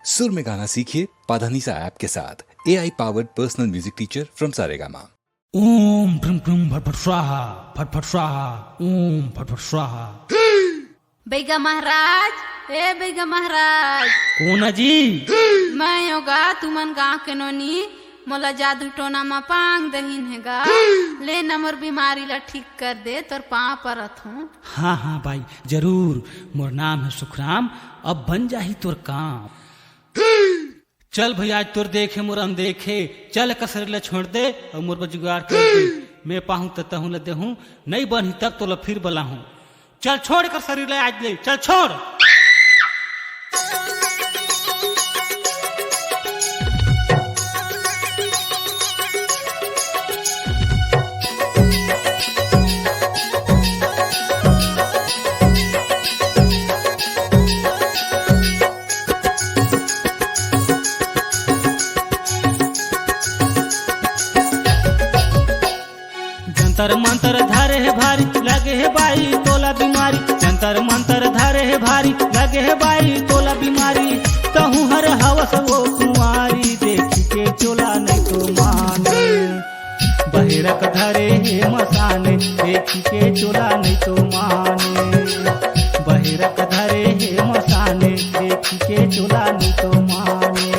सुर में गाना सीखिए पाधानीसा ऐप के साथ। AI powered personal music teacher from Saregama. ओम भ्रम भ्रम फटफट स्वाहा, फटफट स्वाहा, ओम फटफट स्वाहा। बैगा महाराज, ए बैगा महाराज, कौन जी? मैं योगा तुमन गाँव के नोनी मोला जादू टोना में पांग दहीन हैगा, ले नमर बीमारी ला ठीक कर दे तोर पाँव परत हूँ। हाँ हाँ भाई जरूर, मोर नाम है सुखराम, अब बन जाही तोर काम। चल भैया आज तोर देखे मोर अनदेखे, चल का शरीर ला छोड़ दे और मोर पर जुगाड़ कर दे। मैं पाहूँ तहूँ ल देहूँ, नहीं बनी तब तो ला फिर बला हूँ। चल छोड़ कर शरीर ला आज ले, चल छोड़। जंतर मंतर धारे है भारी, लगे है बाई तोला बीमारी। जंतर मंतर धारे है भारी, लगे है बाई तोला बीमारी। कहूँ हर हवस वो कुंवारी, देख के चोला नहीं तो माने। बहिरक धरे है मसाने, देख के चोला नहीं तो माने। बहिरक धरे है मसाने, देख के चोला नहीं तो माने।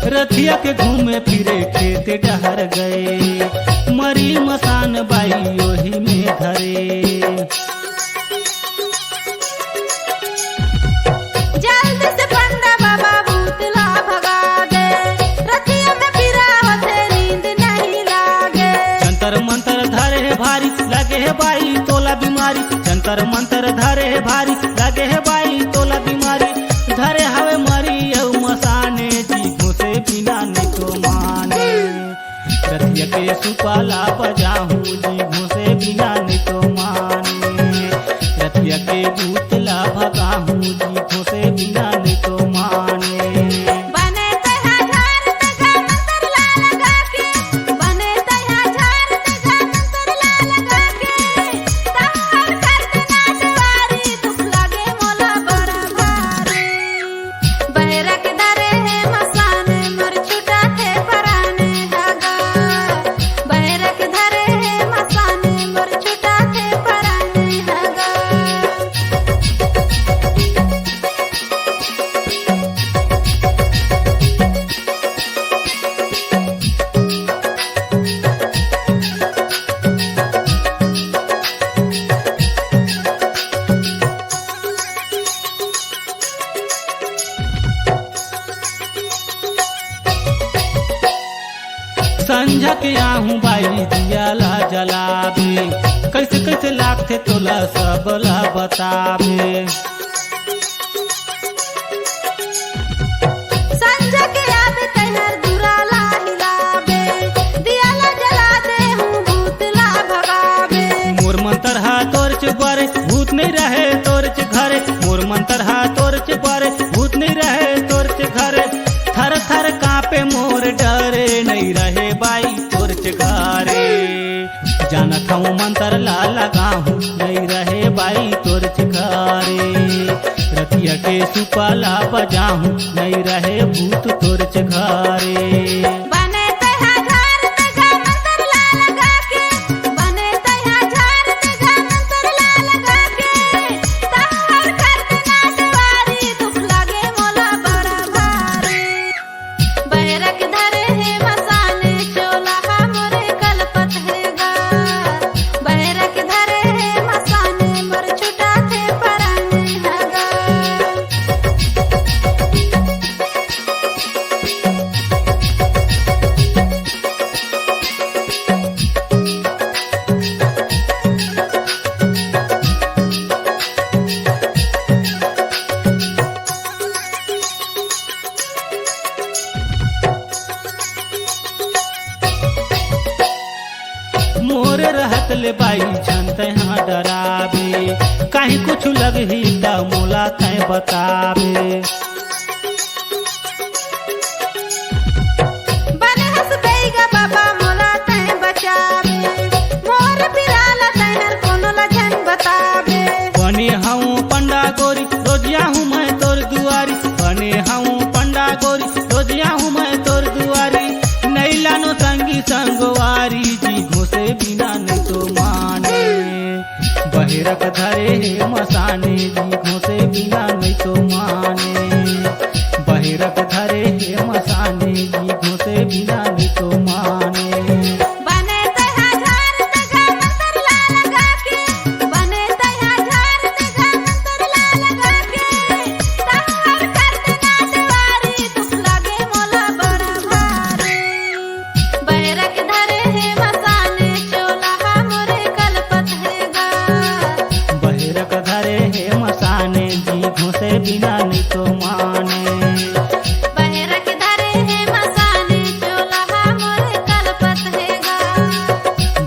रथिया के घूमे फिरे खेत डहर गए, मरी मसान बाई ओही में धरे। जल्द से पंडा बाबा भूतला भगा दे, रथिया में फिरा होते नींद नहीं लागे। जंतर मंतर धरे है भारी, लगे है बाई तोला बीमारी। जंतर मंतर धरे है भारी, लगे है बाई तोला बीमारी। धरे हवे मरी औ मसाने, जीभों से बिना नहीं तो माने। रथिया के सुपाला बजाहूँ, जीभों से बिना नहीं तो माने। रथिया के भूतला भगाहूँ, जीभों से बिना नहीं तो माने। बने तया झार तया मंतर ला लगा के, बने तया झार तया मंतर ला लगा के। तार करते नाचवारी, दुख लगे मोला बड़ा भारी। बहरक धरे है मसाने, मर छुटा थे पराने हगा। बहरक धरे है मसाने, मर छुटा थे पराने हगा। संझा के आहूँ बाई दिया ला जलाबे, कैसे कैसे लागते तोला सब ला बताबे। संझा के आबे तैहर दूरा ला हिलाबे, दिया ला जला दे हूँ भूतला भगाबे। मोर मंतर हा तोर च बारे, भूत नहीं रहे तोर च घरे। मोर मंतर हा तोर च बारे, भूत नहीं रहे तोर च घरे। थर थर कापे मोर डरे, नहीं रहे बाई तोर च घरे। जानत हूँ मंतर ला लगाहूँ, नहीं रहे बाई तोर च घरे। रतिया के सुपाला बजाहूँ, नहीं रहे भूत तोर च घरे। बने तया झार तया मंतर ला लगा के, बने तया झार तया मंतर ला लगा के। तार करते नाचवारी, दुख लगे मोला बड़ा भारी। बहरक धरे है मसाने, चोला मोरे कलपत हैगा। बहरक धरे है मसाने, मर छुटा थे पराने हगा। डरावे कहीं कुछ लगही त मोला तय बतावे बने हंसबेगा बाबा मोला तय बचावे मोर बिराला तैनर कोनो लजन बतावे बने हूँ पंडा गोरी रोजिया हूँ मैं तोर दुआरी बने हूँ पंडा गोरी रोजिया हूँ मैं तोर दुआरी नहीं लानो संगी संगवारी जी घुसे बिना नहीं तो माने बहिरक धरे हे मसाने जी घुसे बिना नहीं तो माने बहिरक धरे हे मसाने जी घुसे बिना नहीं तो माने बने तया झार तगा मंतर ला लगा के बने तया झार तगा मंतर ला लगा के तहार करते नाटवारी दुख लगे मोला बड़ा भारी बैरक धरे हे मसाने चोला मोरे कलपत हैगा बहिरक धरे हे मसाने जी घुसे बिना नहीं तो माने बैरक धरे हे मसाने चोला मोरे कलपत हैगा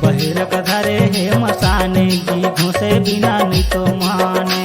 बहिरक धरे हे मसाने जी घुसे बिना नहीं तो माने